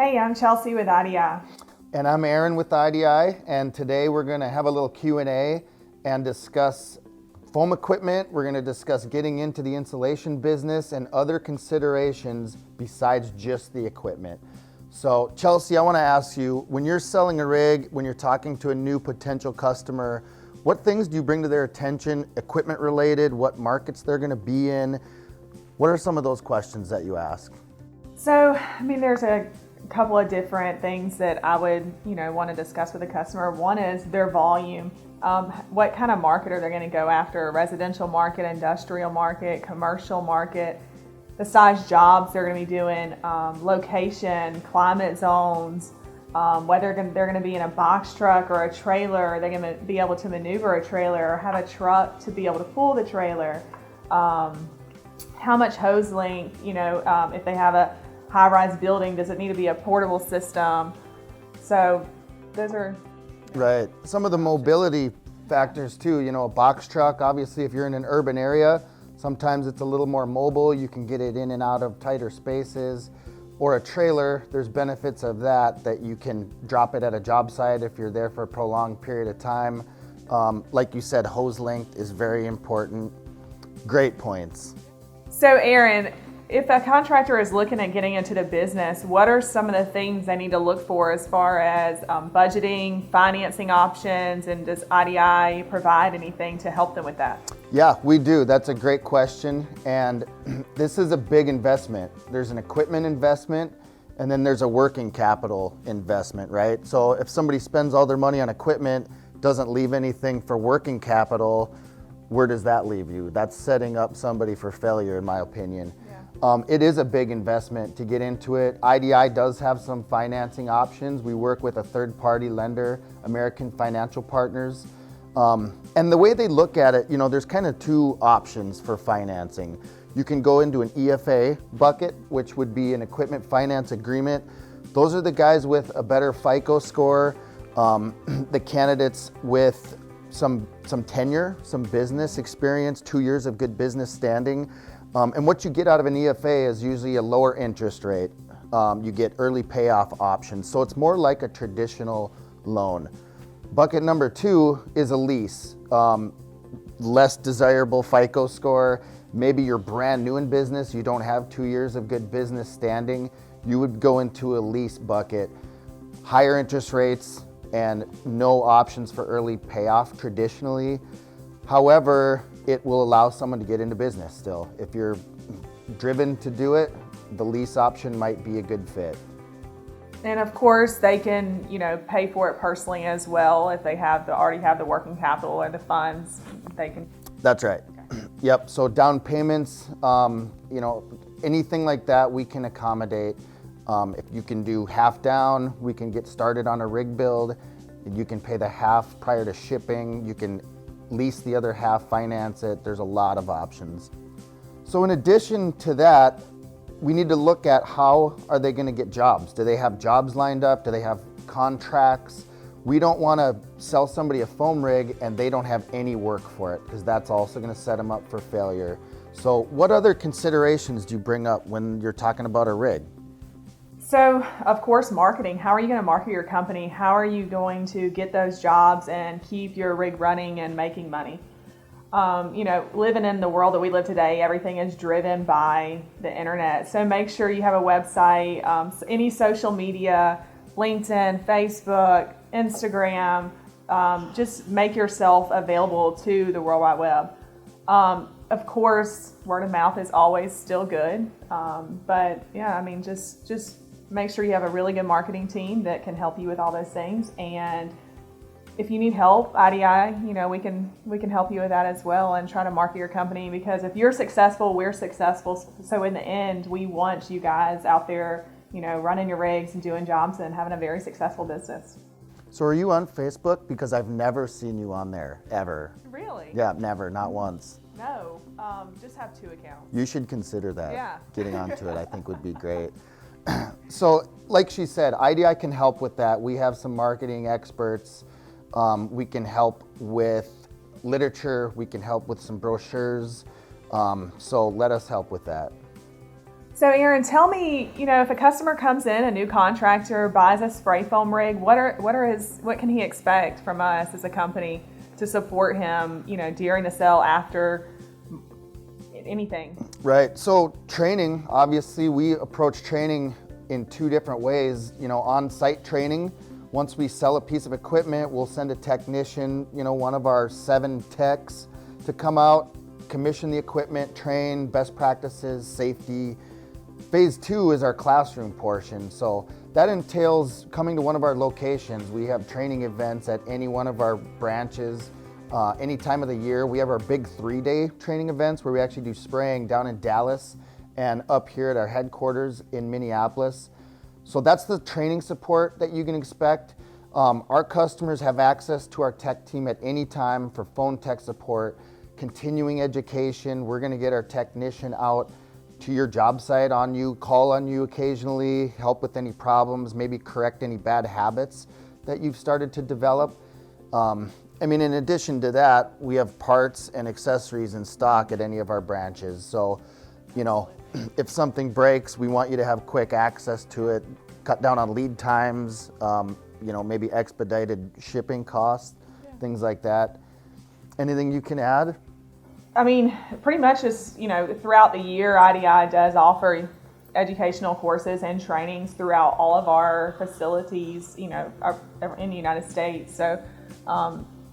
Hey, I'm Chelsea with IDI. And I'm Aaron with IDI, and today we're going to have a little Q&A and discuss foam equipment. We're going to discuss getting into the insulation business and other considerations besides just the equipment. So Chelsea, I want to ask you, when you're selling a rig, when you're talking to a new potential customer, what things do you bring to their attention, equipment related, what markets they're going to be in? What are some of those questions that you ask? So, there's a couple of different things that I would, want to discuss with a customer. One is their volume. What kind of market are they going to go after? Residential market, industrial market, commercial market, the size jobs they're going to be doing, location, climate zones, whether they're going to be in a box truck or a trailer. Are they going to be able to maneuver a trailer or have a truck to be able to pull the trailer? How much hose length, if they have a high-rise building, does it need to be a portable system? So those are... Right. Some of the mobility factors too, a box truck, obviously if you're in an urban area, sometimes it's a little more mobile. You can get it in and out of tighter spaces. Or a trailer, there's benefits of that you can drop it at a job site if you're there for a prolonged period of time. Like you said, hose length is very important. Great points. So Aaron, if a contractor is looking at getting into the business, what are some of the things they need to look for as far as budgeting, financing options, and does IDI provide anything to help them with that? Yeah, we do. That's a great question. And this is a big investment. There's an equipment investment, and then there's a working capital investment, right? So if somebody spends all their money on equipment, doesn't leave anything for working capital, where does that leave you? That's setting up somebody for failure, in my opinion. It is a big investment to get into it. IDI does have some financing options. We work with a third-party lender, American Financial Partners. And the way they look at it, there's kind of two options for financing. You can go into an EFA bucket, which would be an equipment finance agreement. Those are the guys with a better FICO score, the candidates with some tenure, some business experience, 2 years of good business standing. And what you get out of an EFA is usually a lower interest rate. You get early payoff options. So it's more like a traditional loan. Bucket number two is a lease. Less desirable FICO score. Maybe you're brand new in business. You don't have 2 years of good business standing. You would go into a lease bucket. Higher interest rates and no options for early payoff traditionally. However, it will allow someone to get into business still. If you're driven to do it, the lease option might be a good fit. And of course, they can, pay for it personally as well. If they already have the working capital or the funds, they can. That's right. Okay. Yep. So down payments, anything like that, we can accommodate. If you can do half down, we can get started on a rig build. You can pay the half prior to shipping. You can lease the other half, finance it. There's a lot of options. So in addition to that, we need to look at how are they going to get jobs? Do they have jobs lined up? Do they have contracts? We don't want to sell somebody a foam rig and they don't have any work for it, because that's also going to set them up for failure. So what other considerations do you bring up when you're talking about a rig? So, of course, marketing. How are you going to market your company? How are you going to get those jobs and keep your rig running and making money? Living in the world that we live today, everything is driven by the internet. So make sure you have a website, any social media, LinkedIn, Facebook, Instagram. Just make yourself available to the World Wide Web. Of course, word of mouth is always still good. But yeah, just make sure you have a really good marketing team that can help you with all those things. And if you need help, IDI, we can help you with that as well and try to market your company, because if you're successful, we're successful. So in the end, we want you guys out there, running your rigs and doing jobs and having a very successful business. So are you on Facebook? Because I've never seen you on there, ever. Really? Yeah, never, not once. No, just have 2 accounts. You should consider that. Yeah. Getting onto it, I think would be great. So like she said, IDI can help with that. We have some marketing experts. We can help with literature. We can help with some brochures. So let us help with that. So Aaron, tell me, if a customer comes in, a new contractor buys a spray foam rig, what can he expect from us as a company to support him, during the sale, after, anything? Right. So training, obviously, we approach training in two different ways. On-site training. Once we sell a piece of equipment, we'll send a technician, one of our 7 techs, to come out, commission the equipment, train, best practices, safety. Phase 2 is our classroom portion. So that entails coming to one of our locations. We have training events at any one of our branches. Any time of the year. We have our big 3-day training events where we actually do spraying down in Dallas and up here at our headquarters in Minneapolis. So that's the training support that you can expect. Our customers have access to our tech team at any time for phone tech support, continuing education. We're going to get our technician out to your job site on you, call on you occasionally, help with any problems, maybe correct any bad habits that you've started to develop. In addition to that, we have parts and accessories in stock at any of our branches. So, if something breaks, we want you to have quick access to it, cut down on lead times, maybe expedited shipping costs, things like that. Anything you can add? Pretty much just, throughout the year, IDI does offer educational courses and trainings throughout all of our facilities, in the United States. So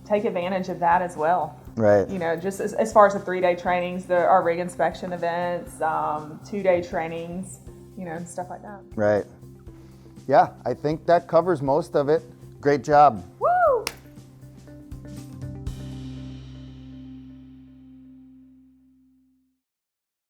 take advantage of that as well. Right. Just as far as the 3-day trainings, our rig inspection events, 2-day trainings, and stuff like that. Right. Yeah, I think that covers most of it. Great job. Woo!